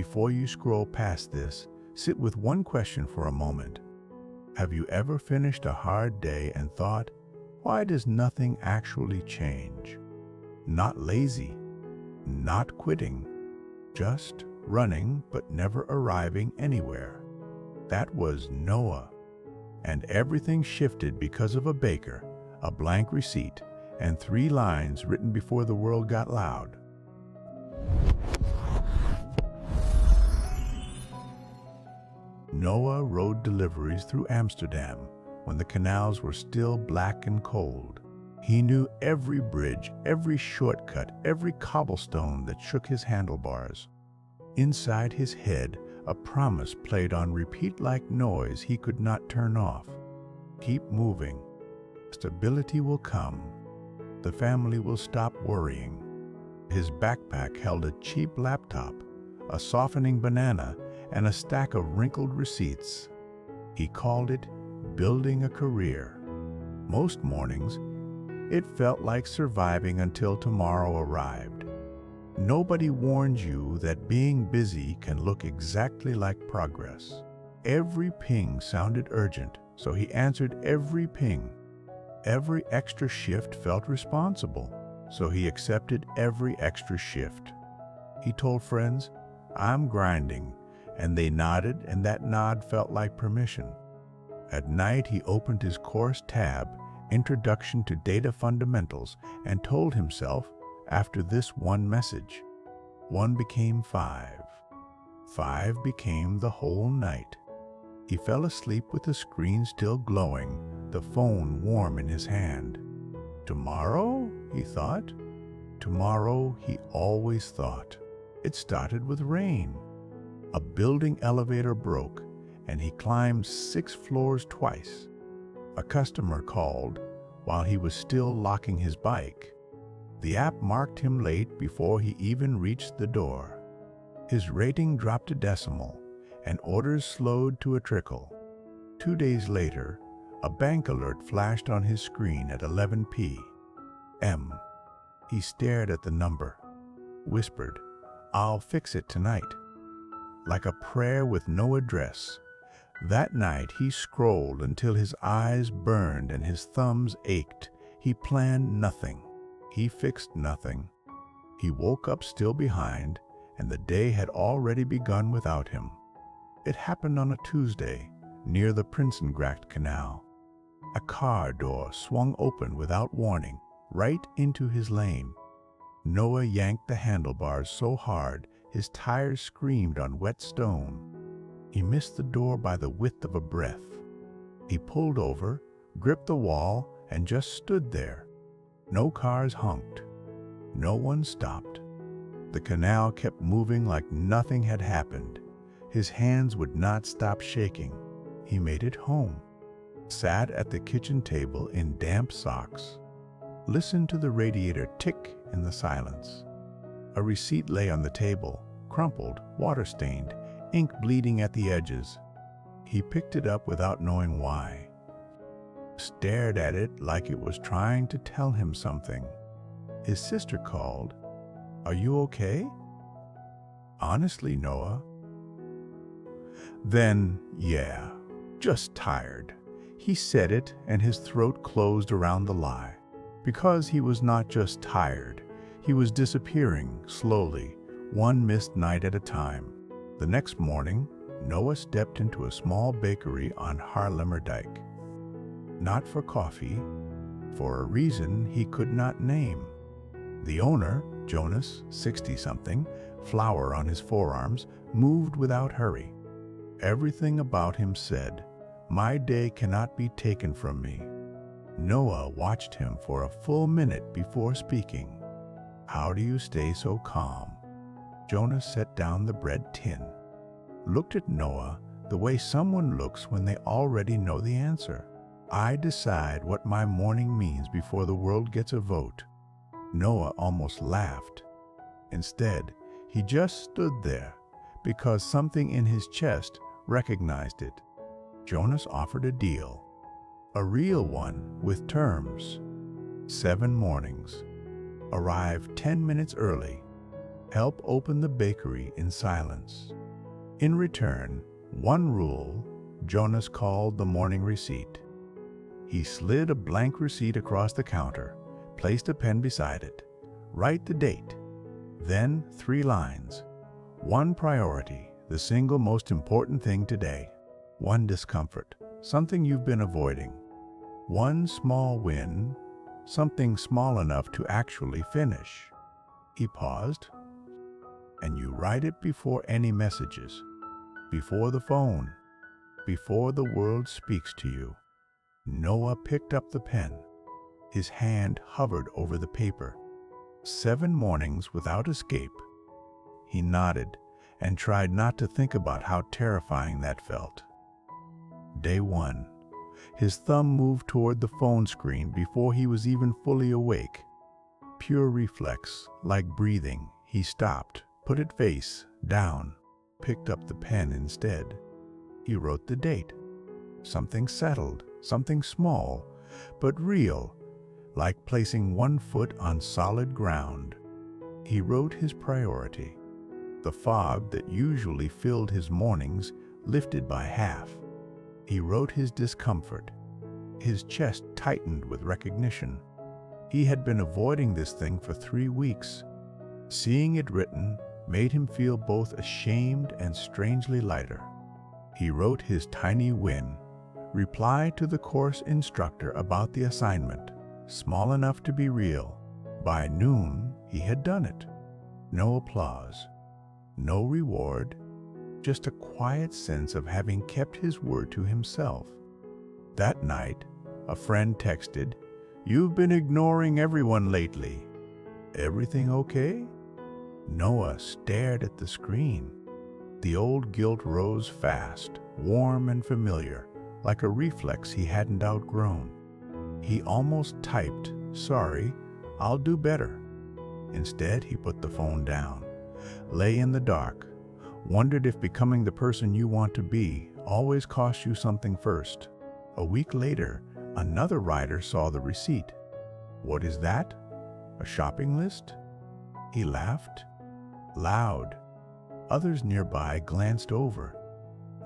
before you scroll past this, sit with one question for a moment. Have you ever finished a hard day and thought, why does nothing actually change? Not lazy, not quitting, just running but never arriving anywhere. That was Noah. And everything shifted because of a baker, a blank receipt, and 3 lines written before the world got loud. Noah rode deliveries through Amsterdam when the canals were still black and cold. He knew every bridge, every shortcut, every cobblestone that shook his handlebars. Inside his head, a promise played on repeat like noise he could not turn off. Keep moving. Stability will come. The family will stop worrying. His backpack held a cheap laptop, a softening banana, and a stack of wrinkled receipts. He called it building a career. Most mornings, it felt like surviving until tomorrow arrived. Nobody warned you that being busy can look exactly like progress. Every ping sounded urgent, so he answered every ping. Every extra shift felt responsible, so he accepted every extra shift. He told friends, "I'm grinding," and they nodded, and that nod felt like permission. At night, he opened his course tab, Introduction to Data Fundamentals, and told himself, after this one message, 1 became 5. 5 became the whole night. He fell asleep with the screen still glowing, the phone warm in his hand. Tomorrow, he thought. Tomorrow, he always thought. It started with rain. A building elevator broke, and he climbed 6 floors twice. A customer called while he was still locking his bike. The app marked him late before he even reached the door. His rating dropped a decimal, and orders slowed to a trickle. 2 days later, a bank alert flashed on his screen at 11 p.m. He stared at the number, whispered, "I'll fix it tonight." Like a prayer with no address. That night he scrolled until his eyes burned and his thumbs ached. He planned nothing. He fixed nothing. He woke up still behind, and the day had already begun without him. It happened on a Tuesday, near the Prinsengracht Canal. A car door swung open without warning, right into his lane. Noah yanked the handlebars so hard his tires screamed on wet stone. He missed the door by the width of a breath. He pulled over, gripped the wall, and just stood there. No cars honked. No one stopped. The canal kept moving like nothing had happened. His hands would not stop shaking. He made it home. Sat at the kitchen table in damp socks. Listened to the radiator tick in the silence. A receipt lay on the table, crumpled, water-stained, ink bleeding at the edges. He picked it up without knowing why. Stared at it like it was trying to tell him something. His sister called, "Are you okay?" "Honestly, Noah." Then, "Yeah, just tired." He said it, and his throat closed around the lie. Because he was not just tired, he was disappearing slowly, one missed night at a time. The next morning, Noah stepped into a small bakery on Haarlemmerdijk. Not for coffee, for a reason he could not name. The owner, Jonas, 60-something, flour on his forearms, moved without hurry. Everything about him said, "My day cannot be taken from me." Noah watched him for a full minute before speaking. "How do you stay so calm?" Jonas set down the bread tin, looked at Noah the way someone looks when they already know the answer. "I decide what my morning means before the world gets a vote." Noah almost laughed. Instead, he just stood there because something in his chest recognized it. Jonas offered a deal, a real one with terms. 7 mornings. Arrive 10 minutes early. Help open the bakery in silence. In return, one rule Jonas called the morning receipt. He slid a blank receipt across the counter, placed a pen beside it. Write the date. Then 3 lines. 1 priority, the single most important thing today. 1 discomfort, something you've been avoiding. 1 small win, something small enough to actually finish. He paused. And you write it before any messages, before the phone, before the world speaks to you. Noah picked up the pen. His hand hovered over the paper. 7 mornings without escape. He nodded and tried not to think about how terrifying that felt. Day 1. His thumb moved toward the phone screen before he was even fully awake. Pure reflex, like breathing, he stopped, put it face down, picked up the pen instead. He wrote the date. Something settled, something small, but real, like placing 1 foot on solid ground. He wrote his priority. The fog that usually filled his mornings lifted by half. He wrote his discomfort. His chest tightened with recognition. He had been avoiding this thing for 3 weeks. Seeing it written made him feel both ashamed and strangely lighter. He wrote his tiny win. Reply to the course instructor about the assignment, small enough to be real. By noon, he had done it. No applause, no reward, just a quiet sense of having kept his word to himself. That night, a friend texted, "You've been ignoring everyone lately. Everything okay?" Noah stared at the screen. The old guilt rose fast, warm and familiar, like a reflex he hadn't outgrown. He almost typed, "Sorry, I'll do better." Instead, he put the phone down, lay in the dark, wondered if becoming the person you want to be always costs you something first. A week later, another writer saw the receipt. "What is that? A shopping list?" He laughed. Loud. Others nearby glanced over.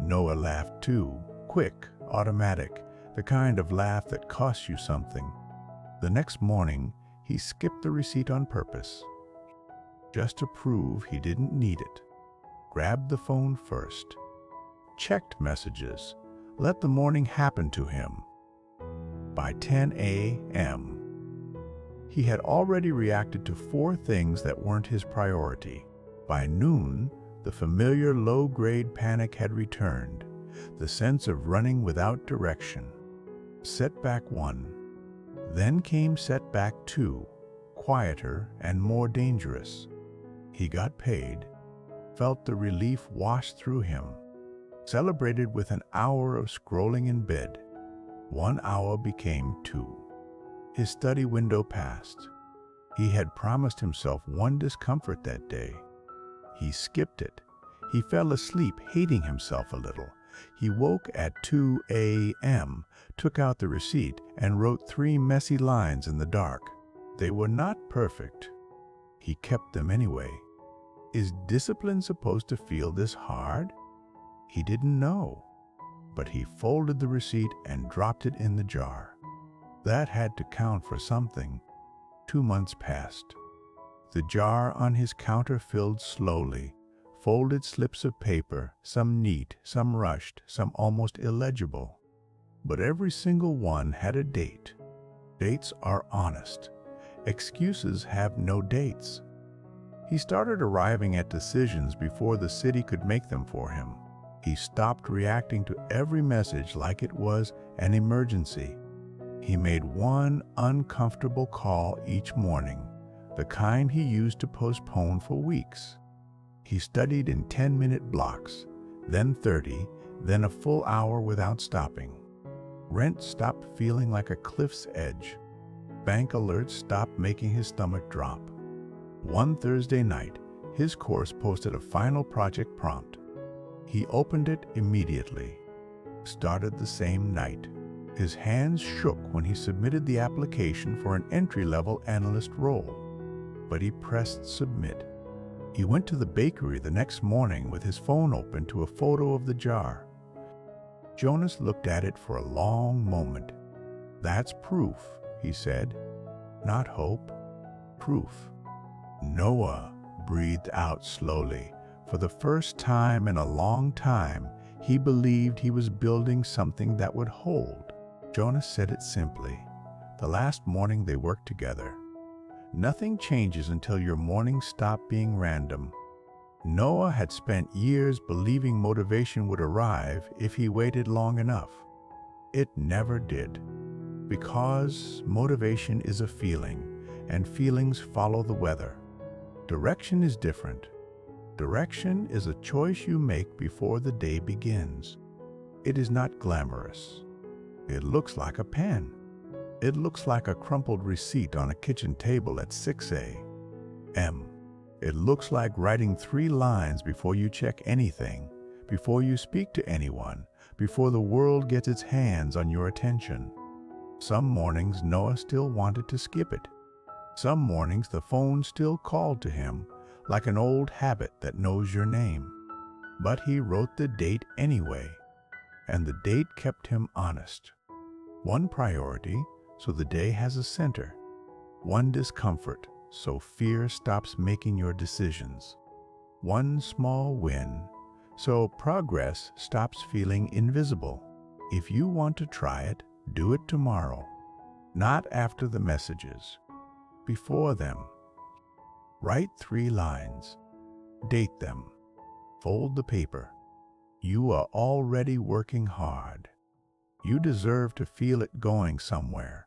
Noah laughed too, quick, automatic, the kind of laugh that costs you something. The next morning, he skipped the receipt on purpose, just to prove he didn't need it. Grabbed the phone first. Checked messages. Let the morning happen to him. By 10 a.m., he had already reacted to 4 things that weren't his priority. By noon, the familiar low-grade panic had returned, the sense of running without direction. Setback 1. Then came setback 2, quieter and more dangerous. He got paid, felt the relief wash through him, celebrated with an hour of scrolling in bed. 1 hour became 2. His study window passed. He had promised himself 1 discomfort that day. He skipped it. He fell asleep, hating himself a little. He woke at 2 a.m., took out the receipt, and wrote 3 messy lines in the dark. They were not perfect. He kept them anyway. Is discipline supposed to feel this hard? He didn't know. But he folded the receipt and dropped it in the jar. That had to count for something. 2 months passed. The jar on his counter filled slowly. Folded slips of paper, some neat, some rushed, some almost illegible. But every single one had a date. Dates are honest. Excuses have no dates. He started arriving at decisions before the city could make them for him. He stopped reacting to every message like it was an emergency. He made 1 uncomfortable call each morning, the kind he used to postpone for weeks. He studied in 10-minute blocks, then 30, then a full hour without stopping. Rent stopped feeling like a cliff's edge. Bank alerts stopped making his stomach drop. One Thursday night, his course posted a final project prompt. He opened it immediately. Started the same night. His hands shook when he submitted the application for an entry-level analyst role. But he pressed submit. He went to the bakery the next morning with his phone open to a photo of the jar. Jonas looked at it for a long moment. "That's proof," he said. "Not hope, proof." Noah breathed out slowly. For the first time in a long time, he believed he was building something that would hold. Jonas said it simply. The last morning they worked together. Nothing changes until your mornings stop being random. Noah had spent years believing motivation would arrive if he waited long enough. It never did. Because motivation is a feeling, and feelings follow the weather. Direction is different. Direction is a choice you make before the day begins. It is not glamorous. It looks like a pen. It looks like a crumpled receipt on a kitchen table at 6 a.m. It looks like writing 3 lines before you check anything, before you speak to anyone, before the world gets its hands on your attention. Some mornings Noah still wanted to skip it. Some mornings the phone still called to him, like an old habit that knows your name. But he wrote the date anyway, and the date kept him honest. One priority, so the day has a center. One discomfort, so fear stops making your decisions. One small win, so progress stops feeling invisible. If you want to try it, do it tomorrow. Not after the messages. Before them. Write 3 lines. Date them. Fold the paper. You are already working hard. You deserve to feel it going somewhere.